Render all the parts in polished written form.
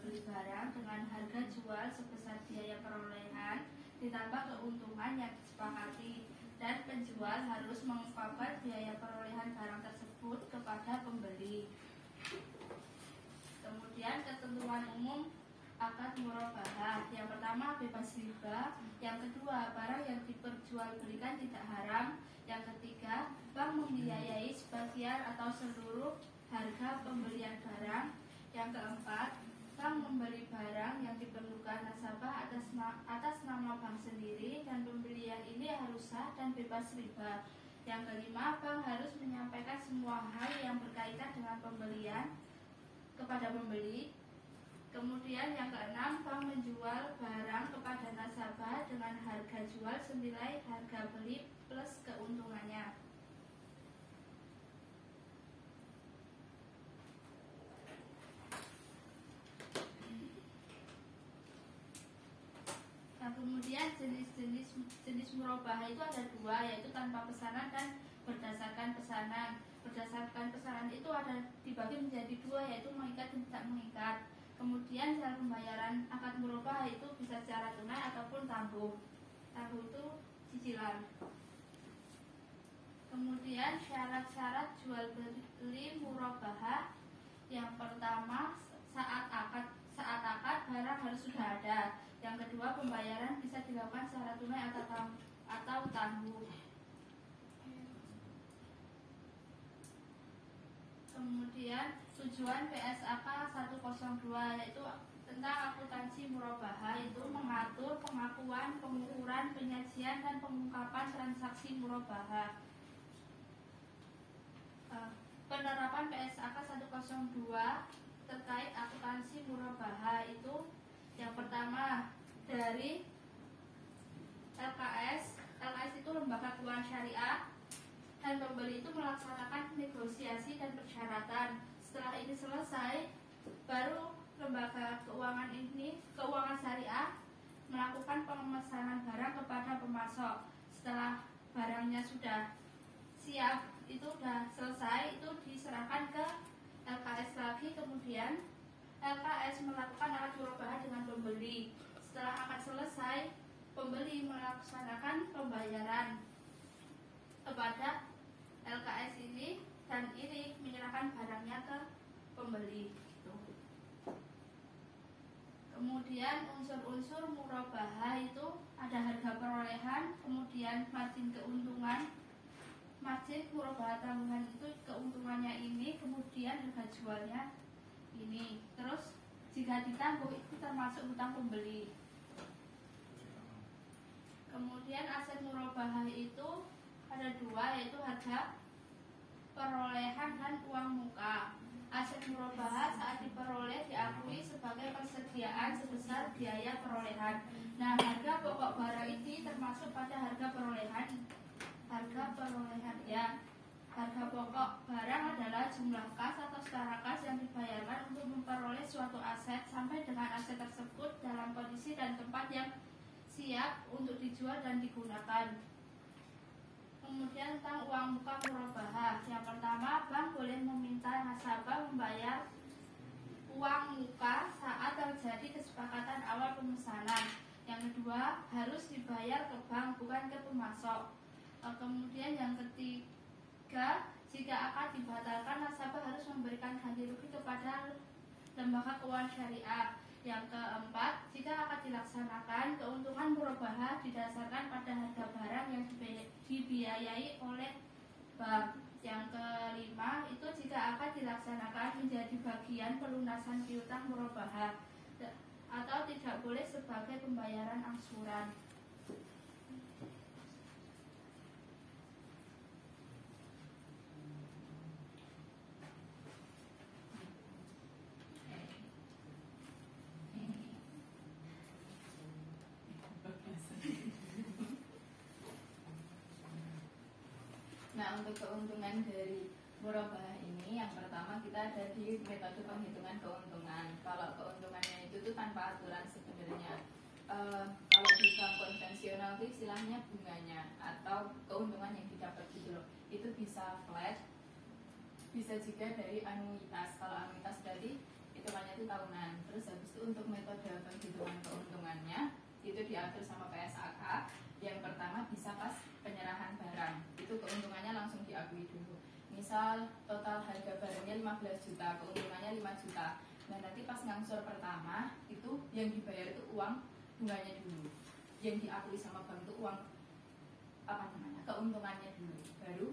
beli barang dengan harga jual sebesar biaya perolehan ditambah keuntungan yang disepakati, dan penjual harus mengungkapkan biaya perolehan barang tersebut kepada pembeli. Kemudian ketentuan umum akad murabahah. Yang pertama, bebas riba. Yang kedua, barang yang diperjualbelikan tidak haram. Yang ketiga, bank membiayai sebagian atau seluruh harga pembelian barang. Yang keempat, bank membeli barang yang diperlukan nasabah atas nama bank sendiri, dan pembelian ini harus sah dan bebas riba. Yang kelima, bank harus menyampaikan semua hal yang berkaitan dengan pembelian kepada pembeli. Kemudian yang keenam, bank menjual barang kepada nasabah dengan harga jual senilai harga beli plus keuntungannya. Nah, kemudian jenis murabahah itu ada dua, yaitu tanpa pesanan dan berdasarkan pesanan. Berdasarkan pesanan itu ada dibagi menjadi dua, yaitu mengikat dan tidak mengikat. Kemudian cara pembayaran akad murabahah itu bisa secara tunai ataupun tangguh. Tangguh itu cicilan. Kemudian syarat-syarat jual beli murabahah. Yang pertama, saat akad barang harus sudah ada. Yang kedua, pembayaran bisa dilakukan secara tunai atau tangguh. Kemudian tujuan PSAK 102 yaitu tentang akuntansi murabahah, itu mengatur pengakuan, pengukuran, penyajian, dan pengungkapan transaksi murabahah. Penerapan PSAK 102 terkait akuntansi murabahah itu yang pertama dari LKS. LKS itu lembaga keuangan syariah, dan pembeli itu melaksanakan negosiasi dan persyaratan. Setelah ini selesai, baru lembaga keuangan syariah melakukan pemesanan barang kepada pemasok. Setelah barangnya sudah siap, itu sudah selesai, itu diserahkan ke LKS lagi. Kemudian LKS melakukan akad murabahah dengan pembeli. Setelah akad selesai, pembeli melaksanakan pembayaran kepada LKS ini, dan ini menyerahkan barangnya ke pembeli. Kemudian unsur-unsur murabahah itu ada harga perolehan, kemudian margin keuntungan. Margin murabahah tanggungan itu keuntungannya ini, kemudian harga jualnya ini. Terus jika ditangguh itu termasuk hutang pembeli. Kemudian aset murabahah itu ada dua, yaitu harga perolehan dan uang muka. Aset murabahah saat diperoleh diakui sebagai persediaan sebesar biaya perolehan. Nah, harga pokok barang ini termasuk pada harga perolehan. Harga pokok barang adalah jumlah kas atau setara kas yang dibayarkan untuk memperoleh suatu aset sampai dengan aset tersebut dalam kondisi dan tempat yang siap untuk dijual dan digunakan. Kemudian tentang uang muka murabahah. Yang pertama, bank boleh meminta nasabah membayar uang muka saat terjadi kesepakatan awal pemesanan. Yang kedua, harus dibayar ke bank, bukan ke pemasok. Kemudian yang ketiga, jika akad dibatalkan, nasabah harus memberikan ganti rugi kepada lembaga keuangan syariah. Yang keempat, jika akad dilaksanakan, keuntungan murabahah didasarkan pada harga barang yang dibiayai oleh bank. Yang kelima, itu jika akad dilaksanakan menjadi bagian pelunasan piutang murabahah atau tidak boleh sebagai pembayaran angsuran. Nah, untuk keuntungan dari murabahah ini, yang pertama kita ada di metode penghitungan keuntungan. Kalau keuntungannya itu tuh tanpa aturan sebenarnya. Kalau di bank konvensional itu istilahnya bunganya atau keuntungan yang didapat gitu loh. Itu bisa flat, bisa juga dari anuitas. Kalau anuitas berarti hitungannya itu tahunan. Terus habis itu untuk metode penghitungan keuntungannya itu diatur sama PSAK. Yang pertama bisa pas penyerahan barang, itu keuntungannya langsung diakui dulu. Misal total harga barangnya 15 juta, keuntungannya 5 juta. Nah nanti pas ngangsur pertama itu yang dibayar itu uang bunganya dulu, yang diakui sama bank itu uang keuntungannya dulu, baru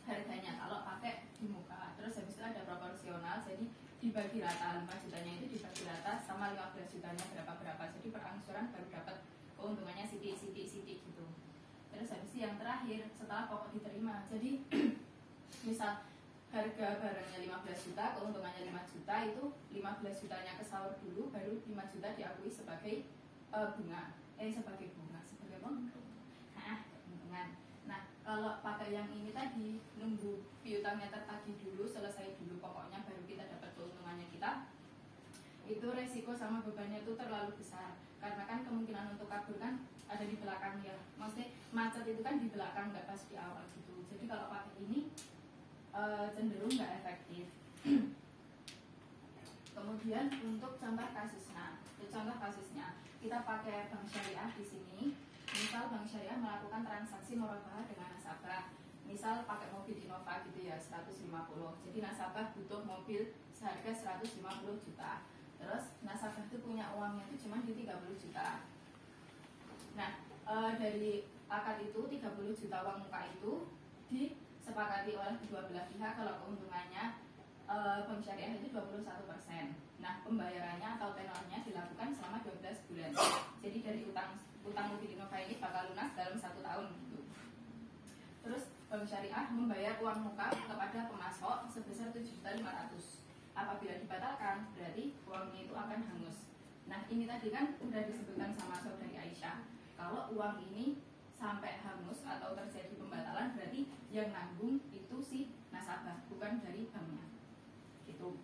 harganya kalau pakai di muka. Terus habis itu ada proporsional, jadi dibagi rata, 5 jutanya itu dibagi rata sama 15 jutanya berapa-berapa, jadi perangsuran baru dapat keuntungannya sidik gitu. Terus habis itu yang terakhir setelah pokok diterima, jadi misal harga barangnya 15 juta, keuntungannya 5 juta, itu 15 jutanya kesaur dulu, baru 5 juta diakui sebagai sebagai keuntungan. Nah kalau pakai yang ini tadi, nunggu piutangnya tertagih dulu, selesai dulu pokoknya, baru kita dapat keuntungannya kita, itu resiko sama bebannya itu terlalu besar, karena kan kemungkinan untuk kabur kan ada di belakang ya, maksudnya macet itu kan di belakang, nggak pas di awal gitu. Jadi kalau pakai ini cenderung nggak efektif. Kemudian untuk contoh kasusnya kita pakai bank syariah di sini. Misal bank syariah melakukan transaksi murabahah dengan nasabah, misal pakai mobil Innova gitu ya, 150. Jadi nasabah butuh mobil seharga 150 juta. Terus nasabah itu punya uangnya itu cuma di 30 juta. Nah, dari akad itu 30 juta uang muka itu disepakati oleh kedua belah pihak kalau keuntungannya bank syariah itu 21%. Nah, pembayarannya atau tenornya dilakukan selama 12 bulan. Jadi dari utang mobil Innova ini bakal lunas dalam 1 tahun gitu. Terus bank syariah membayar uang muka kepada pemasok sebesar 7.500.000. Apabila dibatalkan, berarti uangnya itu akan hangus. Nah, ini tadi kan udah disebutkan sama saudari Aisyah, kalau uang ini sampai hangus atau terjadi pembatalan, berarti yang nanggung itu si nasabah, bukan dari banknya gitu.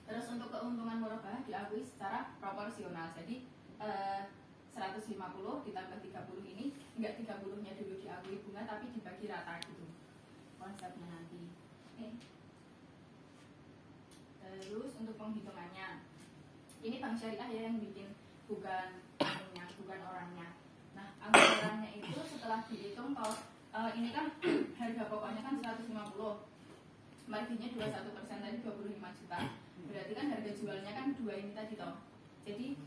Terus untuk keuntungan murabahah diakui secara proporsional. Jadi 150 ditambah 30 ini, enggak 30-nya dulu diakui bunga, tapi dibagi rata gitu konsepnya nanti. Terus untuk penghitungannya, ini bank syariah ya yang bikin, bukan orangnya. Nah, anggarannya itu setelah dihitung, kalau ini kan harga pokoknya kan 150, marginnya 21%, tadi 25 juta. Berarti kan harga jualnya kan 2 ini tadi toh. Jadi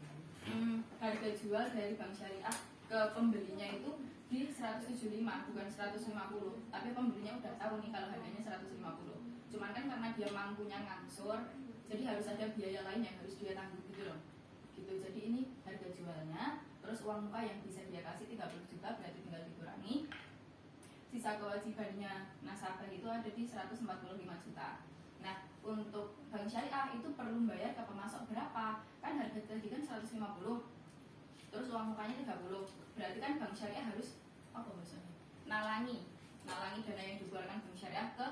harga jual dari bank syariah ke pembelinya itu di 175, bukan 150. Tapi pembelinya udah tahu nih kalau harganya 150. Cuman kan karena dia mampunya ngangsur, jadi harus ada biaya lain yang harus dia tanggung gitu loh. Gitu. Jadi ini harga jualnya, terus uang muka yang bisa dia kasih 30 juta, berarti tinggal dikurangi. Sisa kewajibannya nasabah itu ada di 145 juta. Nah, untuk bank syariah itu perlu bayar ke pemasok berapa? Kan harga tadi kan 150, terus uang mukanya 30. Berarti kan bank syariah harus nalangi dana yang dikeluarkan bank syariah ke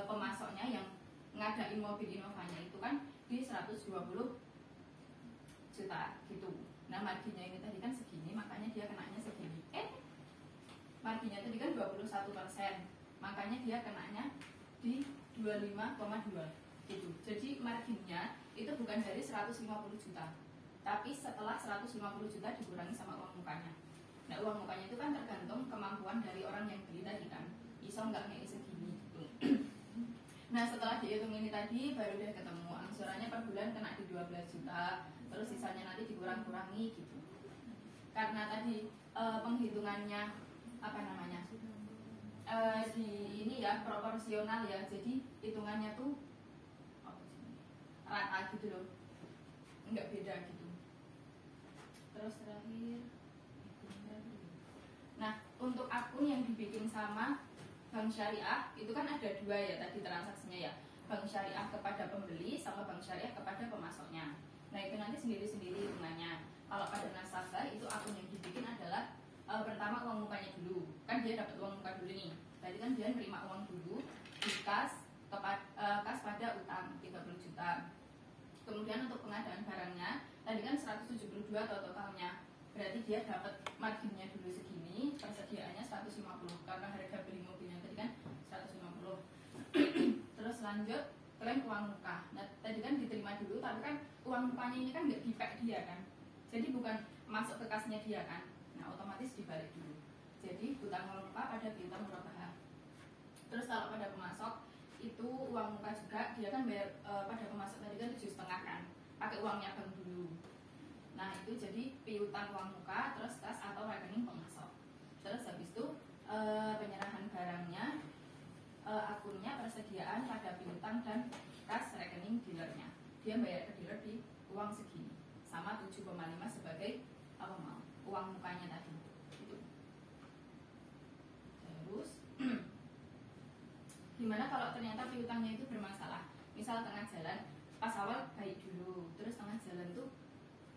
pemasoknya yang ngadain mobil Innovanya itu kan di 120 juta gitu. Nah, marginnya ini tadi kan segini, makanya dia kenanya segini. Marginnya tadi kan 21%, makanya dia kenanya di 25,2 gitu. Jadi marginnya itu bukan dari 150 juta, tapi setelah 150 juta dikurangi sama uang mukanya. Nah, uang mukanya itu kan tergantung kemampuan dari orang yang beli tadi kan, iso nggak ngei segini gitu. Nah, setelah dihitung ini tadi baru deh ketemu angsurannya per bulan kena di 12 juta, terus sisanya nanti dikurang-kurangi gitu. Karena tadi penghitungannya di ini ya proporsional ya, jadi hitungannya tuh rata gitu loh, nggak beda gitu. Terus terakhir, nah untuk akun yang dibikin sama bank syariah itu kan ada 2 ya tadi transaksinya ya, bank syariah kepada pembeli sama bank syariah kepada pemasoknya. Nah itu nanti sendiri-sendiri hitungannya. Kalau pada nasabah itu akun yang dibikin adalah pertama uang mukanya dulu, kan dia dapat uang muka dulu nih. Tadi kan dia nerima uang dulu di kas pada utang 30 juta. Kemudian untuk pengadaan barangnya tadi kan 172 totalnya, berarti dia dapat marginnya dulu segini, persediaannya 150 karena harga beli mobilnya tadi kan 150. Terus lanjut klaim uang muka. Nah tadi kan diterima dulu, tapi kan uang mukanya ini kan nggak dipek dia kan, jadi bukan masuk ke kasnya dia kan. Nah otomatis dibalik dulu. Jadi hutang uang muka pada piutang murabahah. Terus kalau pada pemasok itu uang muka juga, dia kan bayar pada pemasok tadi kan 7,5 kan, pakai uangnya bank dulu. Nah itu jadi piutang uang muka, terus kas atau rekening pemasok. Terus habis itu penyerahan barangnya, akunnya, persediaan pada piutang dan kas rekening dealernya. Dia bayar ke dealer di uang segini, sama 7,5 sebagai apa mau uang mukanya tadi. Itu. Terus gimana kalau ternyata piutangnya itu bermasalah? Misal tengah jalan, pas awal baik dulu, terus tengah jalan tuh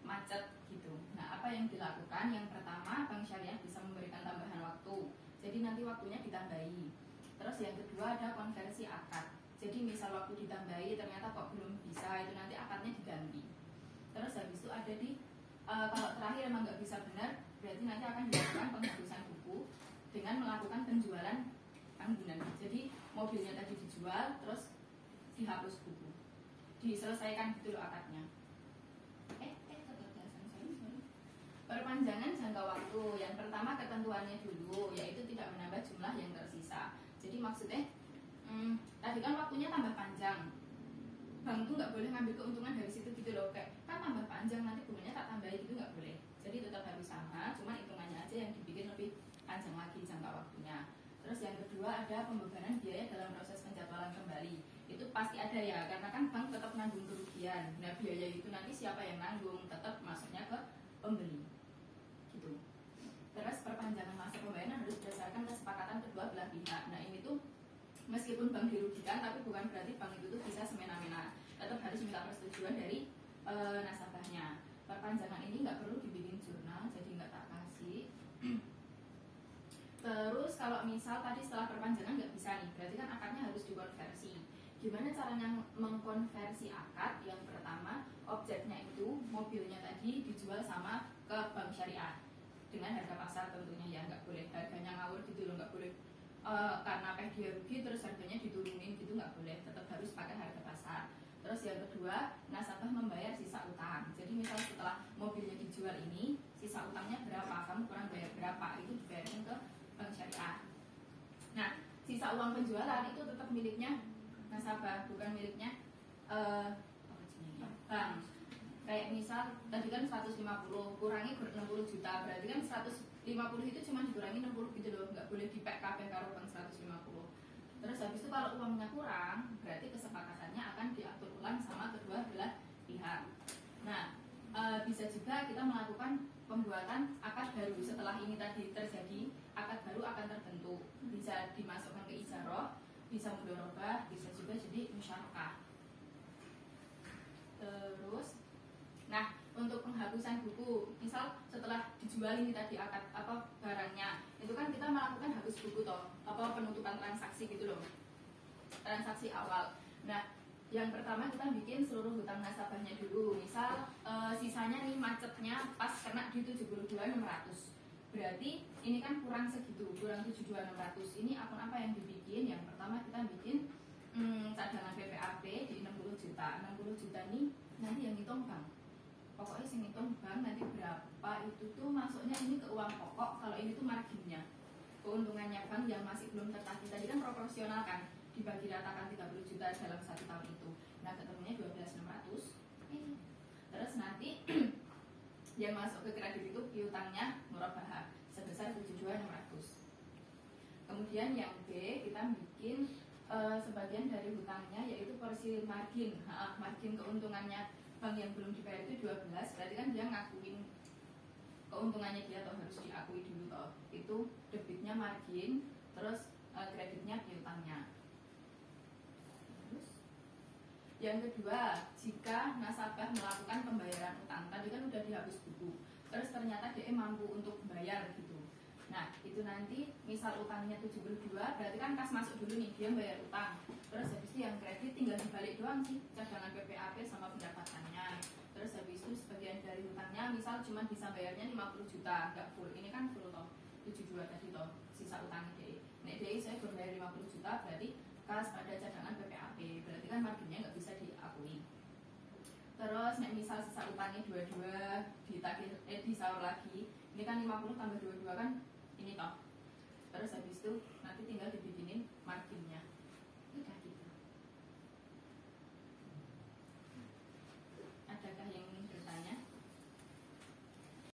macet gitu. Nah apa yang dilakukan? Yang pertama, bank syariah bisa memberikan tambahan waktu, jadi nanti waktunya ditambahi. Terus yang kedua ada konversi akad. Jadi misal waktu ditambahi ternyata kok belum bisa, itu nanti akadnya diganti. Terus habis itu ada di kalau terakhir emang nggak bisa benar, berarti nanti akan dilakukan penghapusan buku dengan melakukan penjualan tanggungan. Jadi mobilnya tadi dijual, terus dihapus buku, diselesaikan gitu loh akadnya. Perpanjangan jangka waktu. Yang pertama ketentuannya dulu, yaitu tidak menambah jumlah yang tersisa. Jadi maksudnya tadi kan waktunya tambah panjang, bank tuh nggak boleh ngambil keuntungan dari situ gitu loh, kayak kan tambah panjang nanti bunganya tak tambahin, itu nggak boleh. Jadi tetap harus sama, cuma hitungannya aja yang dibikin lebih panjang lagi jangka waktunya. Terus yang kedua ada pembebanan biaya dalam proses penjadwalan kembali. Itu pasti ada ya, karena kan bank tetap nanggung kerugian. Nah biaya itu nanti siapa yang nanggung? Tetap masuknya ke pembeli gitu. Terus perpanjangan masa pembayaran harus berdasarkan kesepakatan kedua belah pihak. Nah ini tuh meskipun bank dirugikan, tapi bukan berarti bank itu tuh bisa semena-mena, tetap harus minta persetujuan dari nasabahnya. Perpanjangan ini nggak perlu dibikin jurnal, jadi nggak tak kasih. Terus kalau misal tadi setelah perpanjangan nggak bisa nih, berarti kan akadnya harus dikonversi. Gimana caranya mengkonversi akad? Yang pertama, objeknya itu mobilnya tadi dijual sama ke bank syariah dengan harga pasar tentunya ya, nggak boleh harganya ngawur gitu loh, nggak boleh karena dia rugi terus harganya diturunin gitu, nggak boleh, tetap harus pakai harga pasar. Terus yang kedua, nasabah membayar sisa utang. Jadi misal setelah mobilnya dijual ini, sisa utangnya berapa, kamu kurang bayar berapa, itu dibayarin ke bank syariah. Nah, sisa uang penjualan itu tetap miliknya nasabah, bukan miliknya bank. Kayak misal tadi kan 150 kurangi 60 juta, berarti kan 150 itu cuma dikurangi 60 gitu loh, nggak boleh di PKB karo bank 150. Terus habis itu kalau uangnya kurang, berarti kesepakatannya akan diatur ulang sama kedua belah pihak. Nah, bisa juga kita melakukan pembuatan akad baru setelah ini tadi terjadi, akad baru akan terbentuk, bisa dimasukkan ke ijaroh, bisa mudorobah, bisa juga jadi musyarakah. Terus, nah untuk penghapusan buku, misal setelah dijual ini tadi akad apa barangnya, itu kan kita melakukan hapus buku toh, apa penutupan transaksi gitu loh, transaksi awal. Nah yang pertama kita bikin seluruh hutang nasabahnya dulu. Misal sisanya nih macetnya pas kena di 72.600, berarti ini kan kurang segitu, kurang 72.600. Ini akun apa yang dibikin? Yang pertama kita bikin cadangan PPAP di 60 juta. 60 juta ini nanti yang hitung bank, pokoknya sing hitung bank nanti berapa itu tuh masuknya ini ke uang pokok. Kalau ini tuh marginnya, keuntungannya bank yang masih belum tertagih tadi kan proporsional kan, dibagi ratakan 30 juta dalam 1 tahun itu. Nah ketemunya 12.600. Terus nanti yang masuk ke kredit itu piutangnya murabahah sebesar 72.600. Kemudian yang B kita bikin sebagian dari hutangnya yaitu porsi margin. Margin keuntungannya bank yang belum dibayar itu 12, berarti kan dia ngakuin keuntungannya dia atau harus diakui dulu toh. Itu debitnya margin, terus kreditnya piutangnya. Terus yang kedua, jika nasabah melakukan pembayaran utang, tadi kan udah dihapus buku, terus ternyata dia mampu untuk bayar gitu. Nah itu nanti misal utangnya 72, berarti kan kas masuk dulu nih, dia bayar utang. Terus habis itu yang kredit tinggal dibalik doang sih, cadangan PPAP sama pendapatannya. Terus habis itu sebagian dari hutangnya misal cuma bisa bayarnya 50 juta, nggak full. Ini kan full toh, 72 tadi toh, sisa utang DE. Nah DE saya berbayar 50 juta, berarti kas pada cadangan PPAP, berarti kan marginnya nggak bisa diakui. Terus misal sisa utangnya 22 ditagih disaur lagi, ini kan 50 tambah 22 kan ini toh. Terus habis itu nanti tinggal dibikinin marginnya.